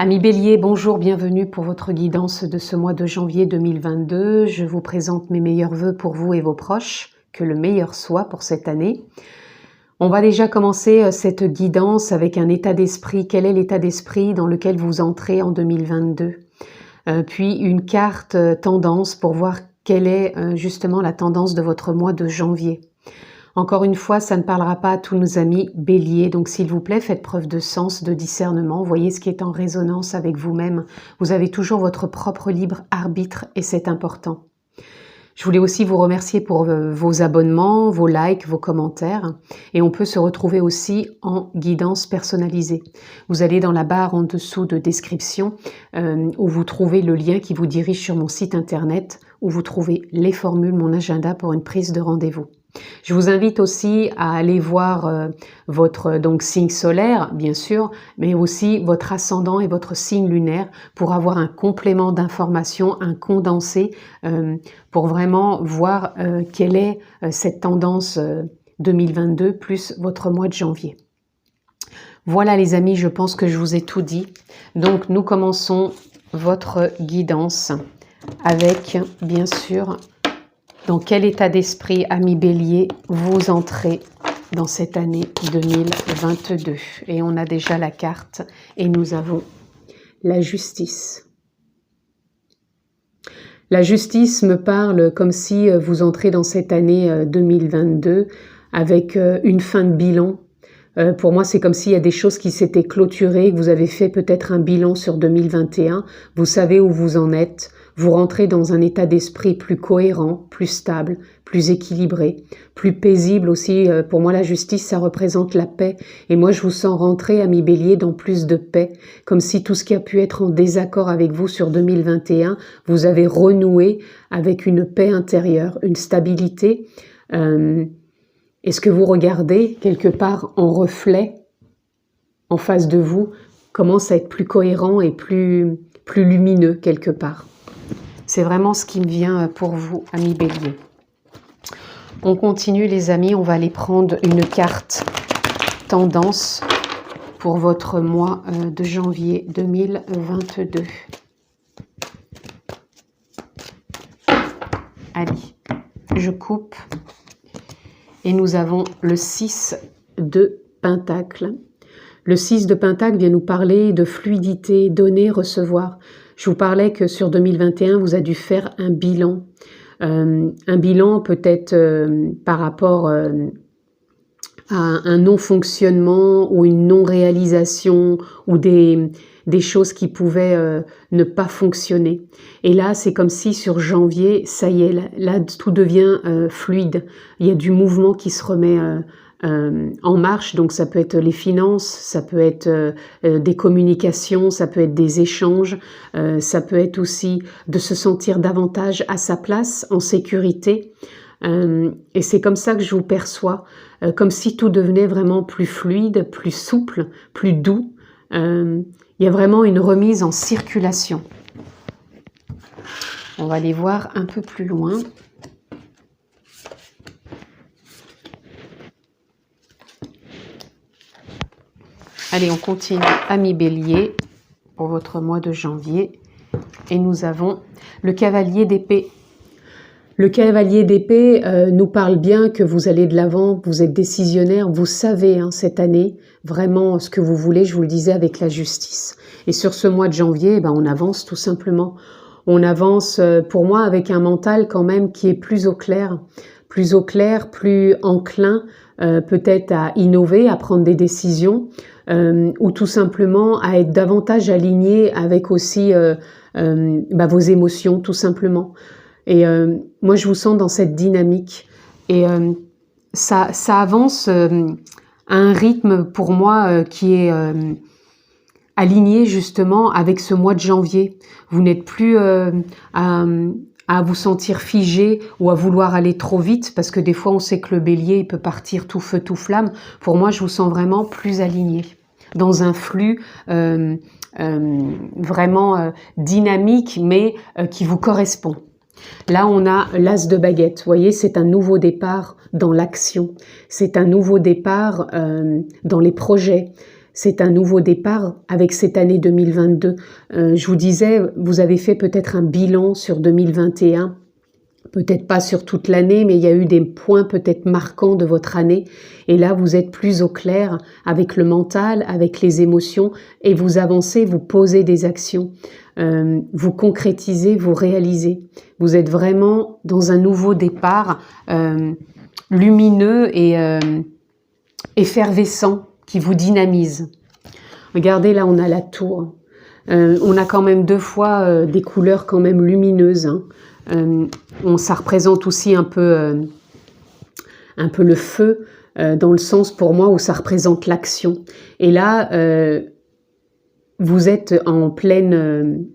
Amis Bélier, bonjour, bienvenue pour votre guidance de ce mois de janvier 2022. Je vous présente mes meilleurs vœux pour vous et vos proches, que le meilleur soit pour cette année. On va déjà commencer cette guidance avec un état d'esprit. Quel est l'état d'esprit dans lequel vous entrez en 2022 ? Puis une carte tendance pour voir quelle est justement la tendance de votre mois de janvier. Encore une fois, ça ne parlera pas à tous nos amis Bélier, donc s'il vous plaît, faites preuve de sens, de discernement, voyez ce qui est en résonance avec vous-même. Vous avez toujours votre propre libre arbitre et c'est important. Je voulais aussi vous remercier pour vos abonnements, vos likes, vos commentaires. Et on peut se retrouver aussi en guidance personnalisée. Vous allez dans la barre en dessous de description où vous trouvez le lien qui vous dirige sur mon site internet, où vous trouvez les formules, mon agenda pour une prise de rendez-vous. Je vous invite aussi à aller voir votre signe solaire, bien sûr, mais aussi votre ascendant et votre signe lunaire pour avoir un complément d'information, un condensé, pour vraiment voir quelle est cette tendance 2022 plus votre mois de janvier. Voilà les amis, je pense que je vous ai tout dit. Donc nous commençons votre guidance avec, bien sûr, dans quel état d'esprit, amis Bélier, vous entrez dans cette année 2022. Et on a déjà la carte et nous avons la justice. La justice me parle comme si vous entrez dans cette année 2022 avec une fin de bilan. Pour moi, c'est comme s'il y a des choses qui s'étaient clôturées, que vous avez fait peut-être un bilan sur 2021. Vous savez où vous en êtes. Vous rentrez dans un état d'esprit plus cohérent, plus stable, plus équilibré, plus paisible aussi. Pour moi, la justice, ça représente la paix. Et moi, je vous sens rentrer, amis Bélier, dans plus de paix. Comme si tout ce qui a pu être en désaccord avec vous sur 2021, vous avez renoué avec une paix intérieure, une stabilité. Est-ce que vous regardez quelque part en reflet, en face de vous, commence à être plus cohérent et plus lumineux quelque part? C'est vraiment ce qui me vient pour vous, amis Bélier. On continue les amis, on va aller prendre une carte tendance pour votre mois de janvier 2022. Allez, je coupe. Et nous avons le 6 de Pentacle. Le 6 de Pentacle vient nous parler de fluidité, donner, recevoir. Je vous parlais que sur 2021, vous avez dû faire un bilan. Un bilan peut-être par rapport à un non-fonctionnement ou une non-réalisation ou des choses qui pouvaient ne pas fonctionner. Et là, c'est comme si sur janvier, ça y est, là tout devient fluide. Il y a du mouvement qui se remet en marche, donc ça peut être les finances, ça peut être des communications, ça peut être des échanges, ça peut être aussi de se sentir davantage à sa place, en sécurité. Et c'est comme ça que je vous perçois, comme si tout devenait vraiment plus fluide, plus souple, plus doux. Il y a vraiment une remise en circulation. On va aller voir un peu plus loin. Allez, on continue, amis Bélier, pour votre mois de janvier. Et nous avons le cavalier d'épée. Le cavalier d'épée nous parle bien que vous allez de l'avant, vous êtes décisionnaire, vous savez cette année vraiment ce que vous voulez, je vous le disais avec la justice. Et sur ce mois de janvier, on avance tout simplement. On avance pour moi avec un mental quand même qui est plus au clair, plus enclin peut-être à innover, à prendre des décisions ou tout simplement à être davantage aligné avec aussi vos émotions tout simplement. Et moi, je vous sens dans cette dynamique. Et ça avance à un rythme pour moi qui est aligné justement avec ce mois de janvier. Vous n'êtes plus à vous sentir figé ou à vouloir aller trop vite, parce que des fois, on sait que le bélier, il peut partir tout feu, tout flamme. Pour moi, je vous sens vraiment plus aligné, dans un flux vraiment dynamique, mais qui vous correspond. Là, on a l'as de baguette. Vous voyez, c'est un nouveau départ dans l'action. C'est un nouveau départ dans les projets. c'est un nouveau départ avec cette année 2022. Je vous disais, vous avez fait peut-être un bilan sur 2021, peut-être pas sur toute l'année, mais il y a eu des points peut-être marquants de votre année. Et là, vous êtes plus au clair avec le mental, avec les émotions, et vous avancez, vous posez des actions, vous concrétisez, vous réalisez. Vous êtes vraiment dans un nouveau départ lumineux et effervescent qui vous dynamise. Regardez, là, on a la tour. On a quand même 2 fois des couleurs quand même lumineuses, hein. Ça représente aussi un peu le feu, dans le sens pour moi où ça représente l'action. Et là, vous êtes en pleine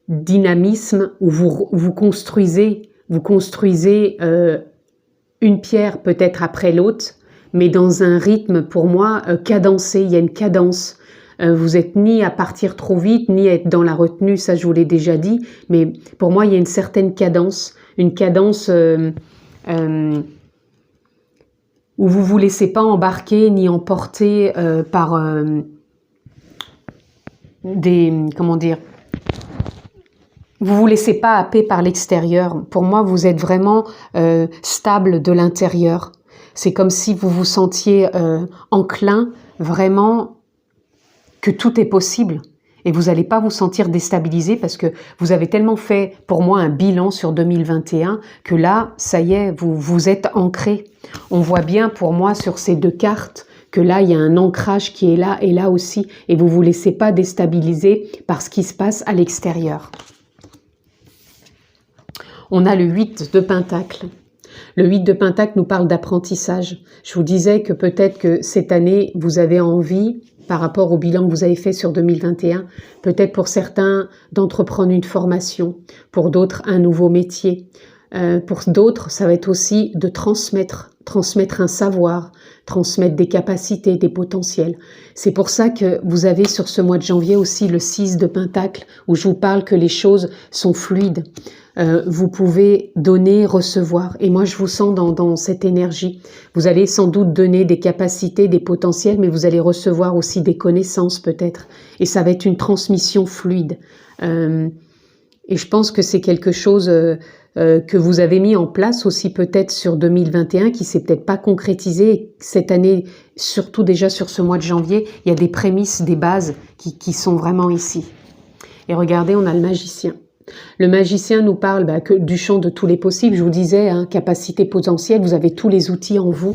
dynamisme où vous construisez une pierre peut-être après l'autre, mais dans un rythme pour moi cadencé. Il y a une cadence. Vous n'êtes ni à partir trop vite, ni à être dans la retenue, ça je vous l'ai déjà dit, mais pour moi il y a une certaine cadence, où vous ne vous laissez pas embarquer ni emporter par comment dire, vous vous laissez pas happer par l'extérieur. Pour moi, vous êtes vraiment stable de l'intérieur. C'est comme si vous vous sentiez enclin vraiment que tout est possible. Et vous n'allez pas vous sentir déstabilisé parce que vous avez tellement fait, pour moi, un bilan sur 2021 que là, ça y est, vous êtes ancré. On voit bien pour moi sur ces 2 cartes que là, il y a un ancrage qui est là et là aussi. Et vous ne vous laissez pas déstabiliser par ce qui se passe à l'extérieur. On a le 8 de Pentacle. Le 8 de Pentacle nous parle d'apprentissage. Je vous disais que peut-être que cette année, vous avez envie, par rapport au bilan que vous avez fait sur 2021, peut-être pour certains d'entreprendre une formation, pour d'autres un nouveau métier, pour d'autres ça va être aussi de transmettre un savoir, transmettre des capacités, des potentiels. C'est pour ça que vous avez sur ce mois de janvier aussi le 6 de Pentacle, où je vous parle que les choses sont fluides. Vous pouvez donner, recevoir. Et moi, je vous sens dans cette énergie. Vous allez sans doute donner des capacités, des potentiels, mais vous allez recevoir aussi des connaissances peut-être. Et ça va être une transmission fluide. Et je pense que c'est quelque chose que vous avez mis en place aussi peut-être sur 2021, qui s'est peut-être pas concrétisé. Et cette année, surtout déjà sur ce mois de janvier, il y a des prémices, des bases qui sont vraiment ici. Et regardez, on a le magicien. Le magicien nous parle que du champ de tous les possibles. Je vous disais, hein, capacité potentielle, vous avez tous les outils en vous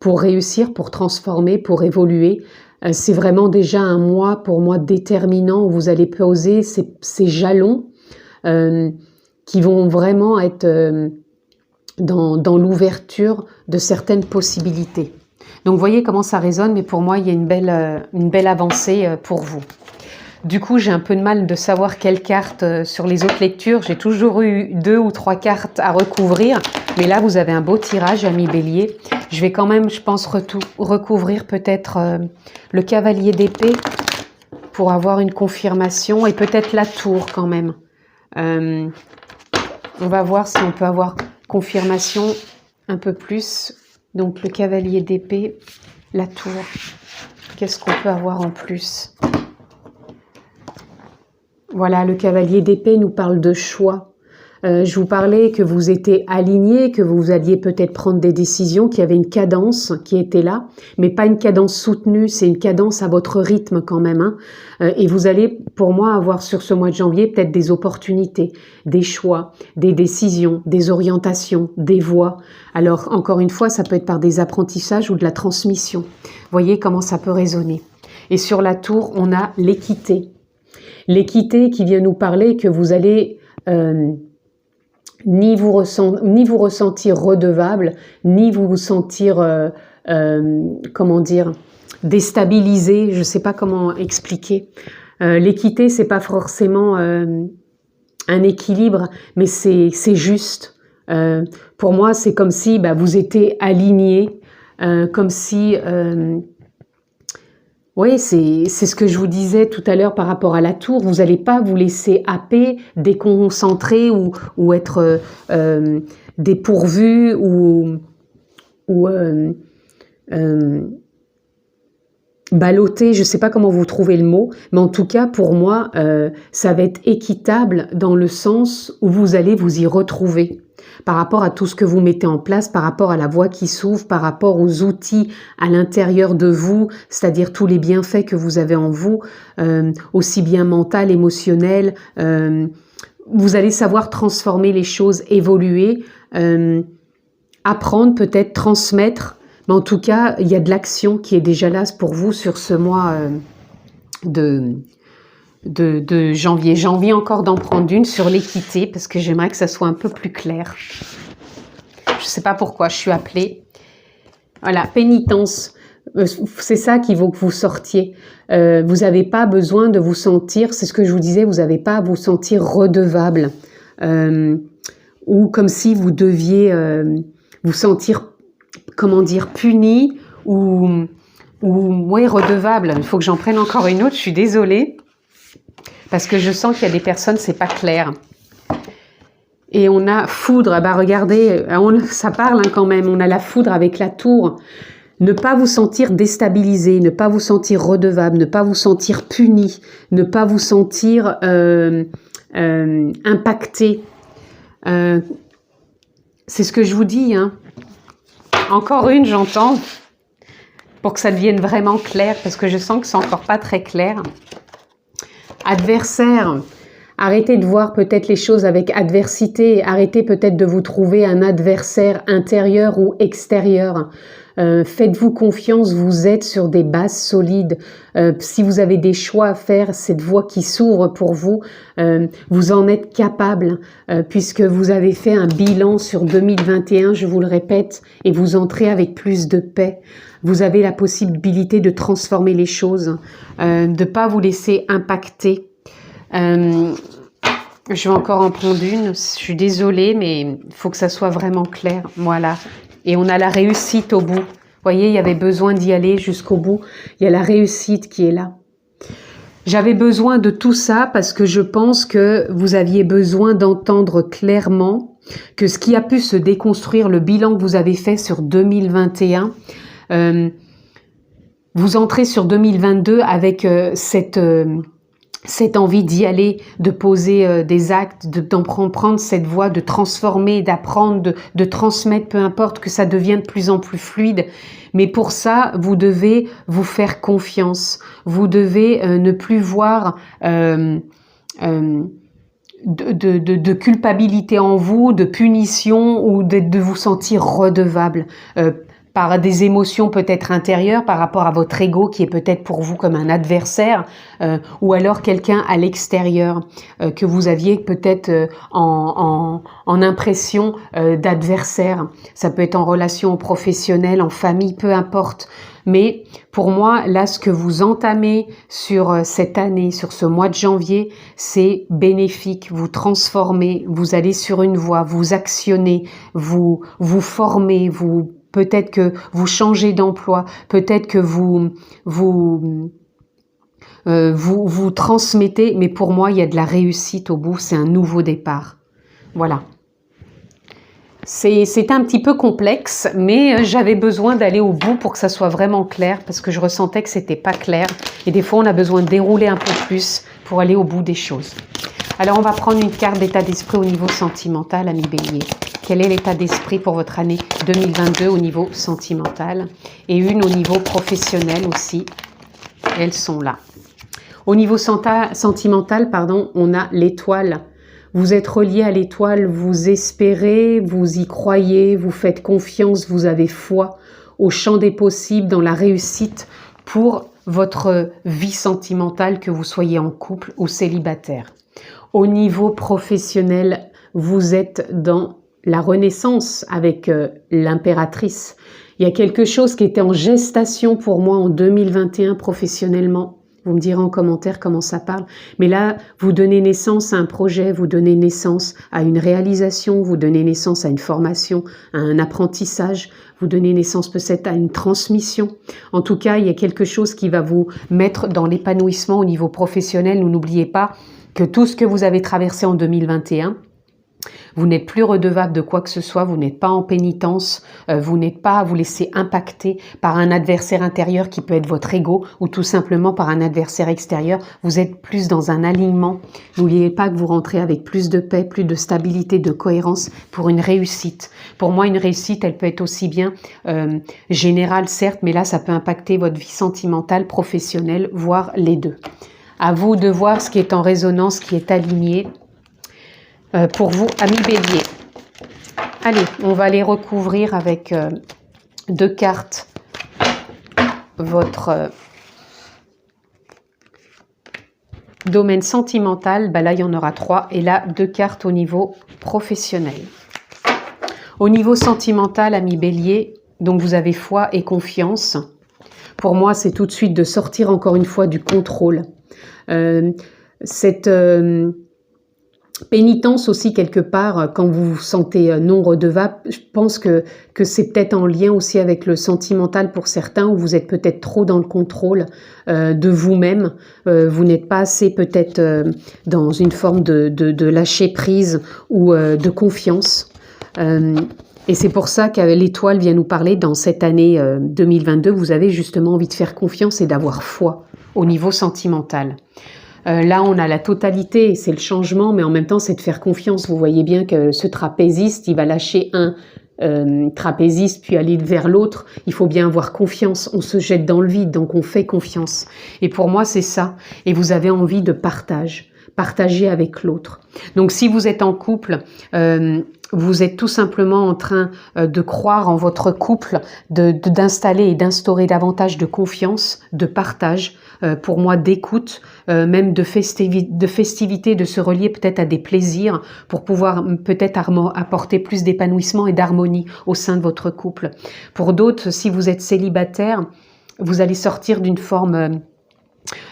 pour réussir, pour transformer, pour évoluer. C'est vraiment déjà un mois, pour moi, déterminant, où vous allez poser ces jalons qui vont vraiment être dans l'ouverture de certaines possibilités. Donc, vous voyez comment ça résonne, mais pour moi, il y a une belle avancée pour vous. Du coup, j'ai un peu de mal de savoir quelle carte sur les autres lectures. J'ai toujours eu 2 ou 3 cartes à recouvrir. Mais là, vous avez un beau tirage, ami Bélier. Je vais quand même, je pense, recouvrir peut-être le cavalier d'épée pour avoir une confirmation. Et peut-être la tour quand même. On va voir si on peut avoir confirmation un peu plus. Donc, le cavalier d'épée, la tour. Qu'est-ce qu'on peut avoir en plus ? Voilà, le cavalier d'épée nous parle de choix. Je vous parlais que vous étiez alignés, que vous alliez peut-être prendre des décisions, qu'il y avait une cadence qui était là, mais pas une cadence soutenue, c'est une cadence à votre rythme quand même. Hein. Et vous allez, pour moi, avoir sur ce mois de janvier peut-être des opportunités, des choix, des décisions, des orientations, des voies. Alors, encore une fois, ça peut être par des apprentissages ou de la transmission. Voyez comment ça peut résonner. Et sur la tour, on a l'équité. L'équité qui vient nous parler que vous allez ni vous ressentir redevable, ni vous sentir, comment dire, déstabilisé. Je ne sais pas comment expliquer. L'équité, c'est pas forcément un équilibre, mais c'est juste. Pour moi, c'est comme si vous étiez alignés, comme si... Oui, c'est ce que je vous disais tout à l'heure par rapport à la tour. Vous n'allez pas vous laisser happer, déconcentrer ou être dépourvu ou ballotté, je ne sais pas comment vous trouvez le mot, mais en tout cas pour moi, ça va être équitable dans le sens où vous allez vous y retrouver par rapport à tout ce que vous mettez en place, par rapport à la voie qui s'ouvre, par rapport aux outils à l'intérieur de vous, c'est-à-dire tous les bienfaits que vous avez en vous, aussi bien mental, émotionnel. Vous allez savoir transformer les choses, évoluer, apprendre peut-être, transmettre. Mais en tout cas, il y a de l'action qui est déjà là pour vous sur ce mois de janvier. J'ai envie encore d'en prendre une sur l'équité parce que j'aimerais que ça soit un peu plus clair. Je ne sais pas pourquoi je suis appelée. Voilà, pénitence. C'est ça qu'il faut que vous sortiez. Vous n'avez pas besoin de vous sentir, c'est ce que je vous disais, vous n'avez pas à vous sentir redevable. Ou comme si vous deviez vous sentir, comment dire, puni ou ouais, redevable. Il faut que j'en prenne encore une autre, je suis désolée. Parce que je sens qu'il y a des personnes, c'est pas clair. Et on a foudre, bah regardez, ça parle quand même, on a la foudre avec la tour. Ne pas vous sentir déstabilisé, ne pas vous sentir redevable, ne pas vous sentir puni, ne pas vous sentir impacté. C'est ce que je vous dis, hein. Encore une, j'entends, pour que ça devienne vraiment clair, parce que je sens que c'est encore pas très clair. Adversaire, arrêtez de voir peut-être les choses avec adversité, arrêtez peut-être de vous trouver un adversaire intérieur ou extérieur. Faites-vous confiance, vous êtes sur des bases solides. Si vous avez des choix à faire, cette voie qui s'ouvre pour vous, vous en êtes capable puisque vous avez fait un bilan sur 2021, je vous le répète, et vous entrez avec plus de paix. Vous avez la possibilité de transformer les choses, de ne pas vous laisser impacter. Je vais encore en prendre une, je suis désolée, mais il faut que ça soit vraiment clair. Voilà. Et on a la réussite au bout. Vous voyez, il y avait besoin d'y aller jusqu'au bout. Il y a la réussite qui est là. J'avais besoin de tout ça parce que je pense que vous aviez besoin d'entendre clairement que ce qui a pu se déconstruire, le bilan que vous avez fait sur 2021, vous entrez sur 2022 avec cette envie d'y aller, de poser des actes, d'en prendre cette voie, de transformer, d'apprendre, de transmettre, peu importe, que ça devienne de plus en plus fluide. Mais pour ça, vous devez vous faire confiance. Vous devez ne plus voir de culpabilité en vous, de punition ou de vous sentir redevable. Par des émotions peut-être intérieures par rapport à votre ego qui est peut-être pour vous comme un adversaire ou alors quelqu'un à l'extérieur que vous aviez peut-être en impression d'adversaire. Ça peut être en relation professionnelle, en famille, peu importe. Mais pour moi, là, ce que vous entamez sur cette année, sur ce mois de janvier, c'est bénéfique. Vous transformez, vous allez sur une voie, vous actionnez, vous formez, peut-être que vous changez d'emploi, peut-être que vous transmettez, mais pour moi, il y a de la réussite au bout, c'est un nouveau départ. Voilà. C'est un petit peu complexe, mais j'avais besoin d'aller au bout pour que ça soit vraiment clair, parce que je ressentais que c'était pas clair. Et des fois, on a besoin de dérouler un peu plus pour aller au bout des choses. Alors, on va prendre une carte d'état d'esprit au niveau sentimental, ami Bélier. Quel est l'état d'esprit pour votre année 2022 au niveau sentimental? Et une au niveau professionnel aussi. Elles sont là. Au niveau sentimental, pardon, on a l'étoile. Vous êtes relié à l'étoile, vous espérez, vous y croyez, vous faites confiance, vous avez foi au champ des possibles, dans la réussite pour votre vie sentimentale, que vous soyez en couple ou célibataire. Au niveau professionnel, vous êtes dans la renaissance avec l'impératrice. Il y a quelque chose qui était en gestation pour moi en 2021 professionnellement. Vous me direz en commentaire comment ça parle. Mais là, vous donnez naissance à un projet, vous donnez naissance à une réalisation, vous donnez naissance à une formation, à un apprentissage, vous donnez naissance peut-être à une transmission. En tout cas, il y a quelque chose qui va vous mettre dans l'épanouissement au niveau professionnel. N'oubliez pas que tout ce que vous avez traversé en 2021, Vous n'êtes plus redevable de quoi que ce soit, vous n'êtes pas en pénitence, vous n'êtes pas à vous laisser impacter par un adversaire intérieur qui peut être votre ego ou tout simplement par un adversaire extérieur. Vous êtes plus dans un alignement. N'oubliez pas que vous rentrez avec plus de paix, plus de stabilité, de cohérence pour une réussite. Pour moi, une réussite, elle peut être aussi bien générale, certes, mais là, ça peut impacter votre vie sentimentale, professionnelle, voire les deux. À vous de voir ce qui est en résonance, ce qui est aligné. Pour vous, amis Bélier. Allez, on va les recouvrir avec 2 cartes. Votre domaine sentimental, là il y en aura 3. Et là, 2 cartes au niveau professionnel. Au niveau sentimental, amis Bélier, donc vous avez foi et confiance. Pour moi, c'est tout de suite de sortir encore une fois du contrôle. Cette pénitence aussi quelque part, quand vous vous sentez non redevable, je pense que c'est peut-être en lien aussi avec le sentimental pour certains, où vous êtes peut-être trop dans le contrôle de vous-même, vous n'êtes pas assez peut-être dans une forme de lâcher prise ou de confiance. Et c'est pour ça que l'étoile vient nous parler dans cette année 2022, vous avez justement envie de faire confiance et d'avoir foi au niveau sentimental. Là, on a la totalité, c'est le changement, mais en même temps, c'est de faire confiance. Vous voyez bien que ce trapéziste, il va lâcher un trapéziste, puis aller vers l'autre. Il faut bien avoir confiance. On se jette dans le vide, donc on fait confiance. Et pour moi, c'est ça. Et vous avez envie de partager avec l'autre. Donc, si vous êtes en couple, vous êtes tout simplement en train de croire en votre couple, d'installer et d'instaurer davantage de confiance, de partage, pour moi d'écoute, même de festivité, de se relier peut-être à des plaisirs pour pouvoir peut-être apporter plus d'épanouissement et d'harmonie au sein de votre couple. Pour d'autres, si vous êtes célibataire, vous allez sortir d'une forme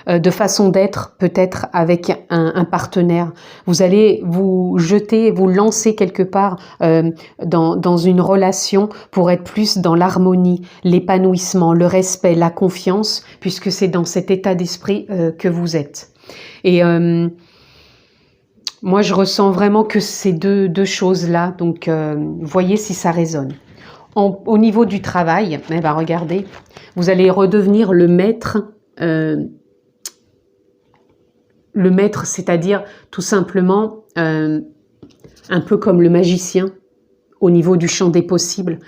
de façon d'être peut-être avec un partenaire. Vous allez vous jeter, vous lancer quelque part dans une relation pour être plus dans l'harmonie, l'épanouissement, le respect, la confiance, puisque c'est dans cet état d'esprit que vous êtes. Et moi, je ressens vraiment que ces deux choses-là, donc voyez si ça résonne. Au niveau du travail, regardez, vous allez redevenir le maître. Le maître, c'est-à-dire tout simplement un peu comme le magicien au niveau du champ des possibles.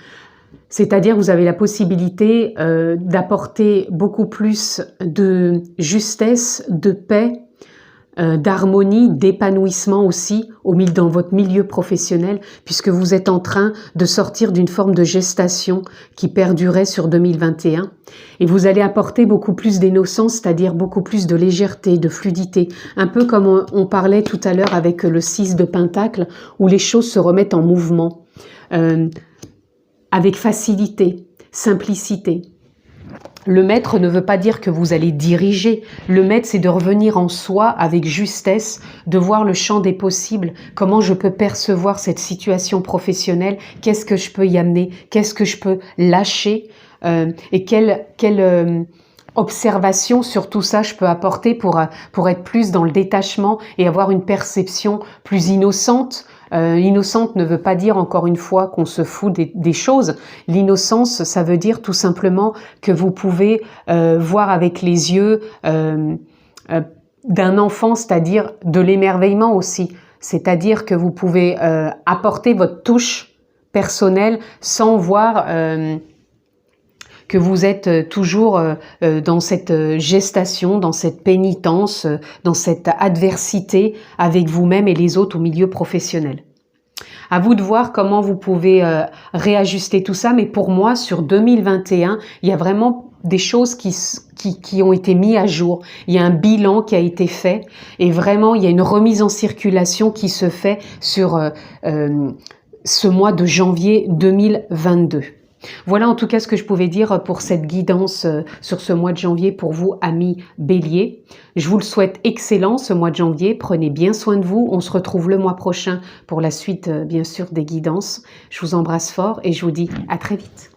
C'est-à-dire vous avez la possibilité d'apporter beaucoup plus de justesse, de paix, d'harmonie, d'épanouissement aussi dans votre milieu professionnel, puisque vous êtes en train de sortir d'une forme de gestation qui perdurait sur 2021. Et vous allez apporter beaucoup plus d'innocence, c'est-à-dire beaucoup plus de légèreté, de fluidité. Un peu comme on parlait tout à l'heure avec le 6 de Pentacle, où les choses se remettent en mouvement, avec facilité, simplicité. Le maître ne veut pas dire que vous allez diriger. Le maître, c'est de revenir en soi avec justesse, de voir le champ des possibles, comment je peux percevoir cette situation professionnelle, qu'est-ce que je peux y amener, qu'est-ce que je peux lâcher et quelle observation sur tout ça je peux apporter pour être plus dans le détachement et avoir une perception plus innocente. Innocente ne veut pas dire encore une fois qu'on se fout des choses. L'innocence, ça veut dire tout simplement que vous pouvez voir avec les yeux d'un enfant, c'est-à-dire de l'émerveillement aussi. C'est-à-dire que vous pouvez apporter votre touche personnelle sans voir que vous êtes toujours dans cette gestation, dans cette pénitence, dans cette adversité avec vous-même et les autres au milieu professionnel. À vous de voir comment vous pouvez réajuster tout ça, mais pour moi, sur 2021, il y a vraiment des choses qui ont été mises à jour. Il y a un bilan qui a été fait et vraiment, il y a une remise en circulation qui se fait sur ce mois de janvier 2022. Voilà en tout cas ce que je pouvais dire pour cette guidance sur ce mois de janvier pour vous, amis Bélier. Je vous le souhaite excellent ce mois de janvier. Prenez bien soin de vous. On se retrouve le mois prochain pour la suite, bien sûr, des guidances. Je vous embrasse fort et je vous dis à très vite.